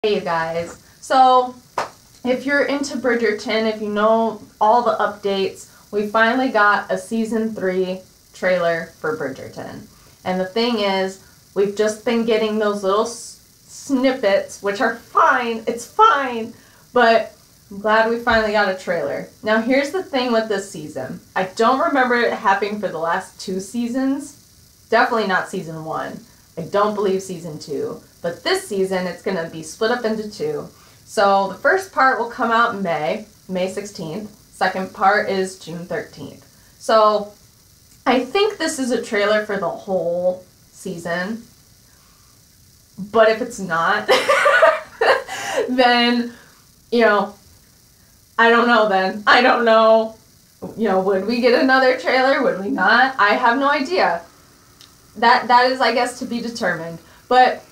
Hey you guys, so if you're into Bridgerton, if you know all the updates, we finally got a season 3 trailer for Bridgerton. And the thing is, we've just been getting those little snippets, which are fine, it's fine, but I'm glad we finally got a trailer. Now here's the thing with this season. I don't remember it happening for the last 2 seasons, definitely not season 1. I don't believe season 2. But this season, it's going to be split up into 2. So the first part will come out in May 16th. Second part is June 13th. So I think this is a trailer for the whole season. But if it's not, then, I don't know then. I don't know, would we get another trailer? Would we not? I have no idea. That is, I guess, to be determined. But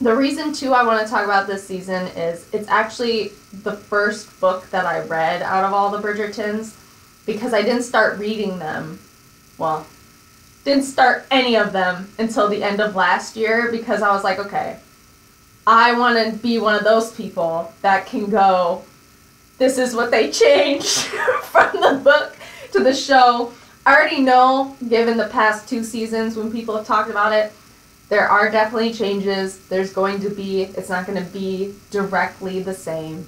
the reason, too, I want to talk about this season is it's actually the first book that I read out of all the Bridgertons, because I didn't start reading them, well, didn't start any of them until the end of last year, because I was like, okay, I want to be one of those people that can go, this is what they changed from the book to the show. I already know, given the past 2 seasons when people have talked about it, there are definitely changes. There's going to be, it's not going to be directly the same.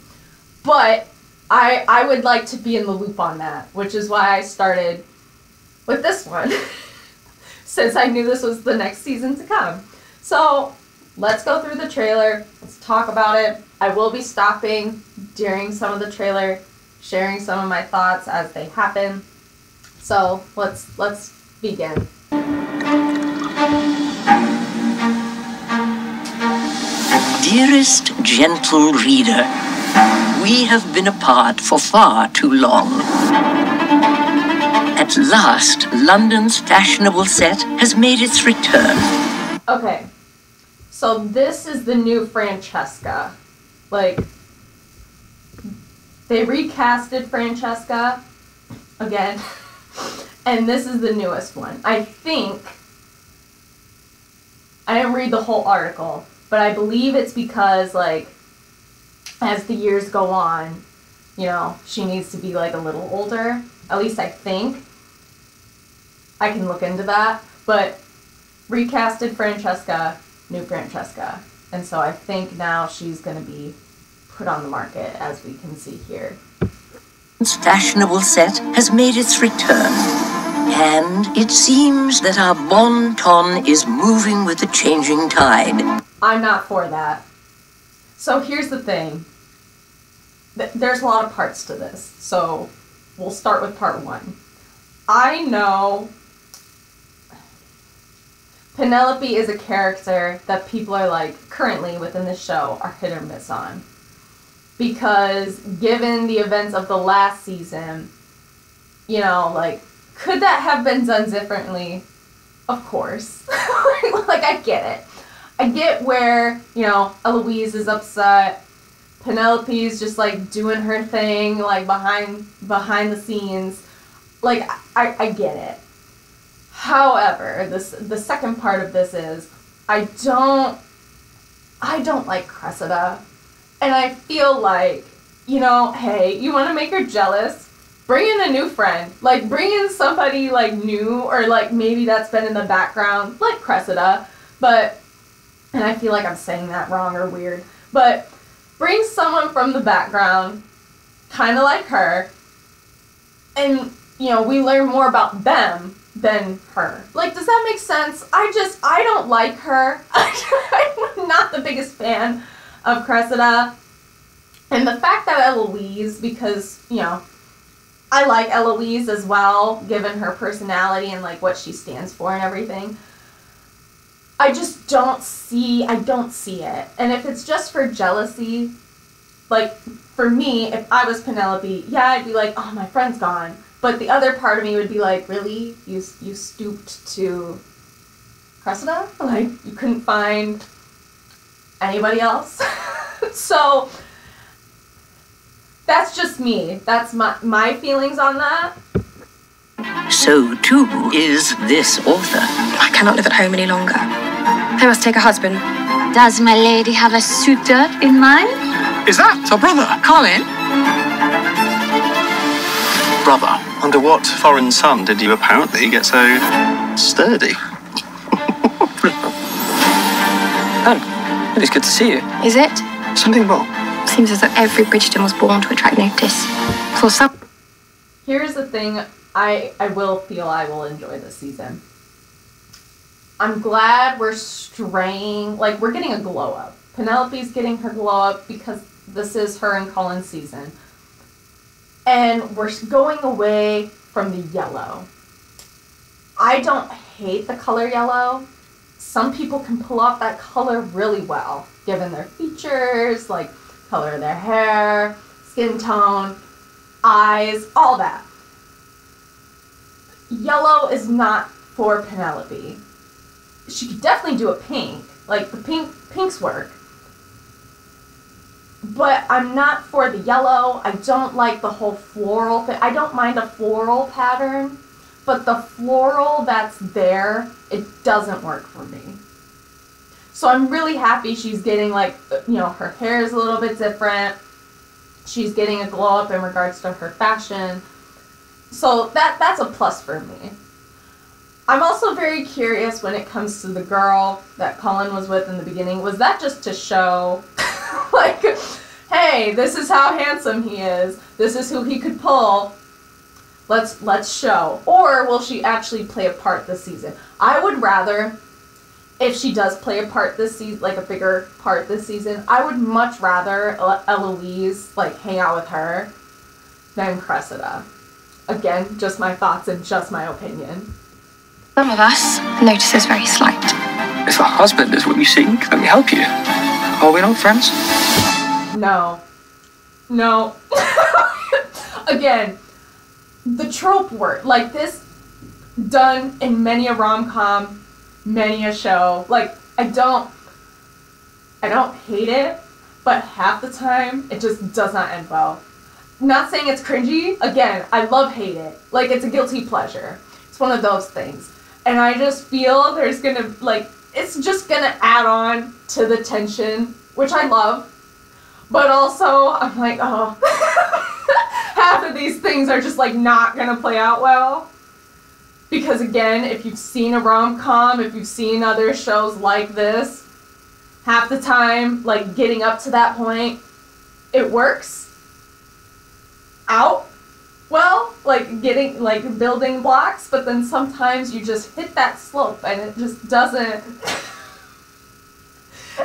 But I would like to be in the loop on that, which is why I started with this one, since I knew this was the next season to come. So let's go through the trailer. Let's talk about it. I will be stopping during some of the trailer, sharing some of my thoughts as they happen. So let's begin. Dearest gentle reader, we have been apart for far too long. At last, London's fashionable set has made its return. Okay, so this is the new Francesca. Like, they recasted Francesca again, and this is the newest one. I think, I didn't read the whole article, but I believe it's because, like, as the years go on, she needs to be, like, a little older. At least I think. I can look into that. But recasted Francesca, new Francesca. And so I think now she's going to be put on the market, as we can see here. This fashionable set has made its return. And it seems that our bon ton is moving with the changing tide. I'm not for that. So here's the thing. There's a lot of parts to this. So we'll start with part 1. I know Penelope is a character that people are like, currently within the show, are hit or miss on. Because given the events of the last season, could that have been done differently? Of course. Like, I get it. I get where, Eloise is upset. Penelope's just, like, doing her thing, like, behind the scenes. Like, I get it. However, the second part of this is, I don't like Cressida. And I feel like, hey, you want to make her jealous? Bring in a new friend. Like, bring in somebody, like, new, or, like, maybe that's been in the background, like Cressida. But, and I feel like I'm saying that wrong or weird, but bring someone from the background, kind of like her, and, we learn more about them than her. Like, does that make sense? I don't like her. I'm not the biggest fan of Cressida. And the fact that Eloise, because, I like Eloise as well, given her personality and, like, what she stands for and everything. I just don't see it. And if it's just for jealousy, like, for me, if I was Penelope, yeah, I'd be like, oh, my friend's gone. But the other part of me would be like, really? You stooped to Cressida? Like, you couldn't find anybody else? So that's just me. That's my feelings on that. So, too, is this author. I cannot live at home any longer. I must take a husband. Does my lady have a suitor in mind? Is that our brother? Colin? Brother, under what foreign sun did you apparently get so sturdy? It is good to see you. Is it? Something wrong? Seems as though every Bridgerton was born to attract notice. For some... Here's the thing, I will feel I will enjoy this season. I'm glad we're straying, like, we're getting a glow up. Penelope's getting her glow up because this is her and Colin's season. And we're going away from the yellow. I don't hate the color yellow. Some people can pull off that color really well, given their features, like color of their hair, skin tone, eyes, all that. Yellow is not for Penelope. She could definitely do a pink, like the pinks work. But I'm not for the yellow. I don't like the whole floral thing. I don't mind a floral pattern, but the floral that's there, it doesn't work for me. So I'm really happy she's getting, like, you know, her hair is a little bit different. She's getting a glow up in regards to her fashion. So that's a plus for me. I'm also very curious when it comes to the girl that Colin was with in the beginning. Was that just to show, like, hey, this is how handsome he is. This is who he could pull. Let's show. Or will she actually play a part this season? I would rather, if she does play a part this season, like a bigger part this season, I would much rather Eloise, like, hang out with her than Cressida. Again, just my thoughts and just my opinion. Some of us, the notice is very slight. If a husband is what you seek, let me help you. Are we not friends? No. No. Again, the trope work, like this, done in many a rom-com, many a show. Like, I don't hate it, but half the time, it just does not end well. Not saying it's cringy. Again, I love hate it. Like, it's a guilty pleasure. It's one of those things. And I just feel there's gonna, like, it's just gonna add on to the tension, which I love. But also, I'm like, oh, half of these things are just, like, not gonna play out well. Because, again, if you've seen a rom-com, if you've seen other shows like this, half the time, like, getting up to that point, it works out well, like, getting, like, building blocks, but then sometimes you just hit that slope and it just doesn't,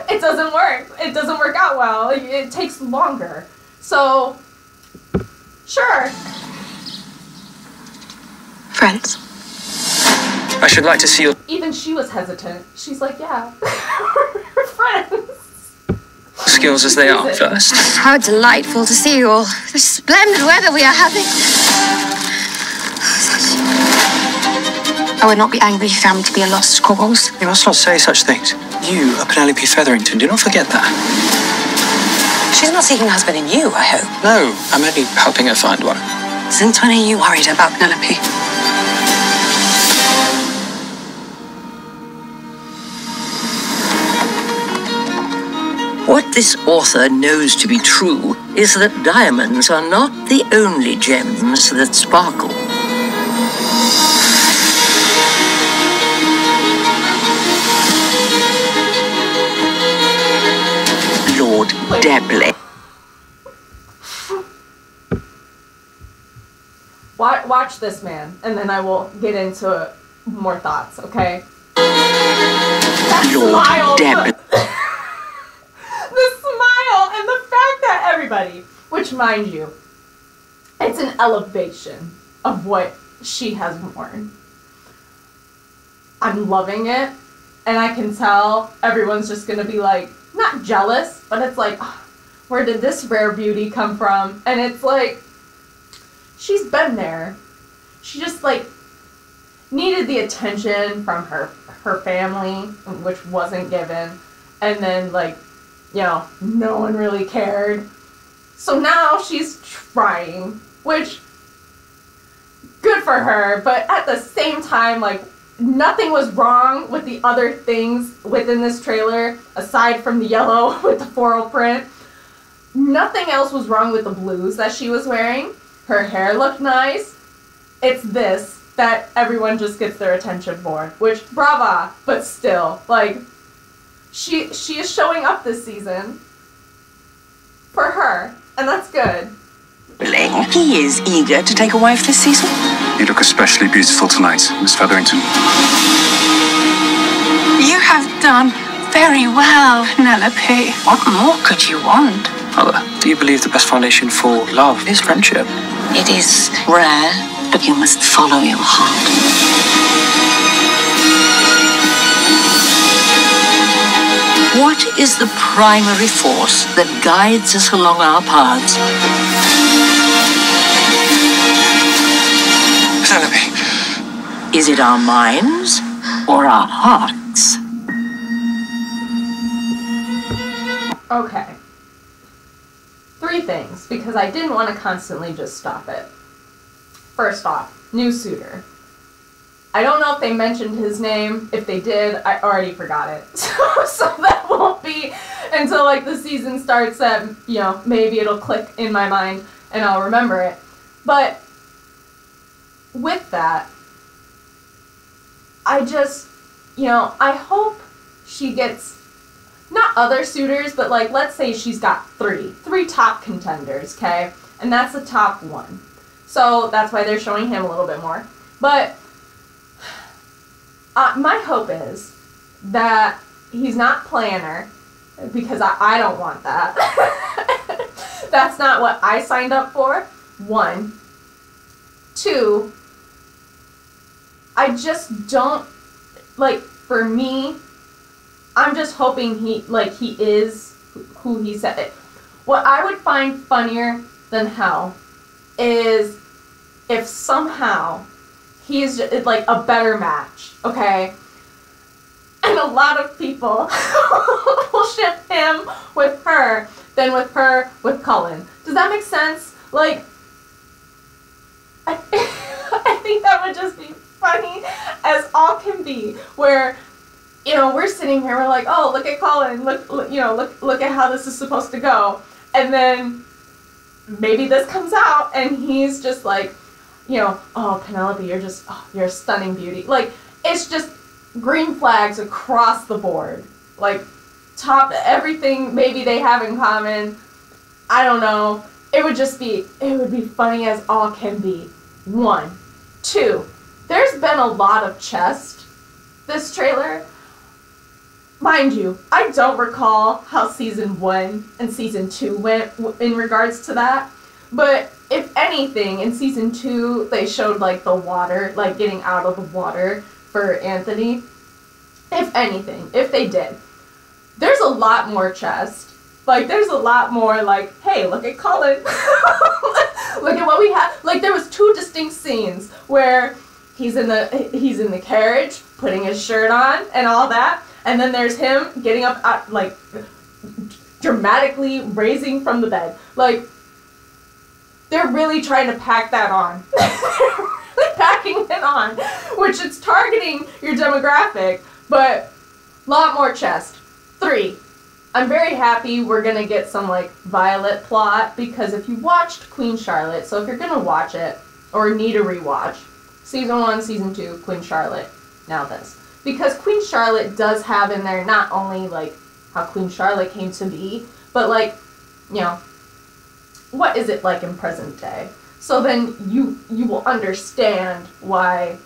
it doesn't work. It doesn't work out well. It takes longer. So, sure. Friends. I should like to see your Even she was hesitant. She's like, yeah, we're friends. skills as they are first. How delightful to see you all. The splendid weather we are having. I would not be angry if you found me to be a lost cause. You must not say such things. You are Penelope Featherington. Do not forget that. She's not seeking a husband in you, I hope. No, I'm only helping her find one. Since when are you worried about Penelope? What this author knows to be true is that diamonds are not the only gems that sparkle. Lord Debley. Watch this, man, and then I will get into more thoughts, okay? Lord Debley. The smile and the fact that everybody, which mind you, it's an elevation of what she has worn. I'm loving it, and I can tell everyone's just gonna be like, not jealous, but it's like, oh, where did this rare beauty come from? And it's like, she's been there. She just, like, needed the attention from her family, which wasn't given, and then, like, you know, no one really cared. So now she's trying, which, good for her, but at the same time, like, nothing was wrong with the other things within this trailer, aside from the yellow with the floral print. Nothing else was wrong with the blues that she was wearing. Her hair looked nice. It's this that everyone just gets their attention for, which, brava, but still, like, she is showing up this season for her, and that's good. He is eager to take a wife this season. You look especially beautiful tonight, Miss Featherington. You have done very well, Penelope. What more could you want? Mother, do you believe the best foundation for love is friendship? It is rare, but you must follow your heart. What is the primary force that guides us along our paths? Penelope. Is it our minds or our hearts? Okay. 3 things, because I didn't want to constantly just stop it. First off, new suitor. I don't know if they mentioned his name. If they did, I already forgot it. So that won't be until, like, the season starts that, you know, maybe it'll click in my mind and I'll remember it. But with that, I just, you know, I hope she gets, not other suitors, but, like, let's say she's got 3 top contenders, okay? And that's the top 1. So that's why they're showing him a little bit more. But my hope is that he's not playing her, because I don't want that. That's not what I signed up for, 1. 2, I just don't, like, for me, I'm just hoping he is who he said it. What I would find funnier than hell is if somehow he's like a better match, okay? And a lot of people will ship him with her than with her with Cullen. Does that make sense? Like, I think that would just be funny as all can be, where, you know, we're sitting here, we're like, oh, look at Cullen, look at how this is supposed to go. And then maybe this comes out and he's just like, you know, oh, Penelope, you're a stunning beauty. Like, it's just green flags across the board. Like, everything maybe they have in common. I don't know. It would be funny as all can be. 1. 2, there's been a lot of chest this trailer. Mind you, I don't recall how season 1 and season 2 went in regards to that. But if anything, in season 2, they showed, like, the water, like, getting out of the water for Anthony. If anything, if they did, there's a lot more chest. Like, there's a lot more, like, hey, look at Cullen. Look at what we have. Like, there was 2 distinct scenes where he's in the carriage, putting his shirt on and all that. And then there's him getting up, like, dramatically raising from the bed. Like, they're really trying to pack that on. They're really packing it on, which it's targeting your demographic, but a lot more chest. 3, I'm very happy we're going to get some, like, Violet plot, because if you watched Queen Charlotte, so if you're going to watch it, or need a rewatch, season 1, season 2, Queen Charlotte, now this. Because Queen Charlotte does have in there not only, like, how Queen Charlotte came to be, but, like, you know, what is it like in present day? So then you will understand why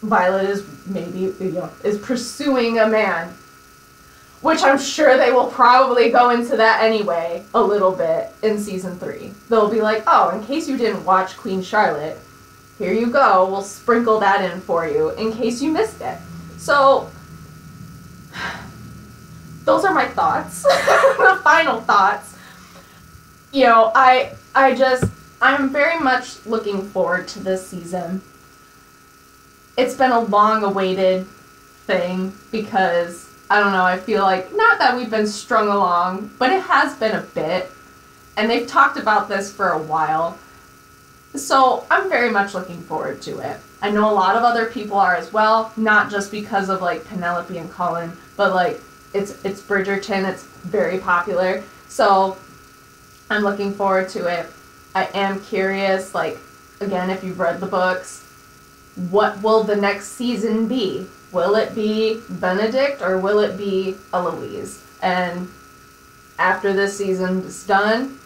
Violet is maybe, you know, is pursuing a man. Which I'm sure they will probably go into that anyway, a little bit, in season 3. They'll be like, oh, in case you didn't watch Queen Charlotte, here you go, we'll sprinkle that in for you, in case you missed it. So, those are my thoughts, the final thoughts. You know, I'm very much looking forward to this season. It's been a long-awaited thing, because I don't know, I feel like, not that we've been strung along, but it has been a bit, and they've talked about this for a while, So I'm very much looking forward to it. I know a lot of other people are as well, not just because of like Penelope and Cullen, but like it's Bridgerton, it's very popular. So I'm looking forward to it. I am curious, like, again, if you've read the books, what will the next season be? Will it be Benedict or will it be Eloise? And after this season is done,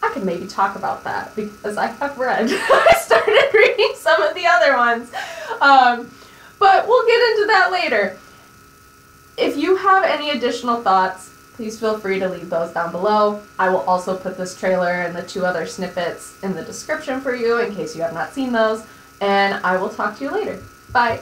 I can maybe talk about that because I have read. I started reading some of the other ones. But we'll get into that later. If you have any additional thoughts, please feel free to leave those down below. I will also put this trailer and the 2 other snippets in the description for you in case you have not seen those. And I will talk to you later. Bye.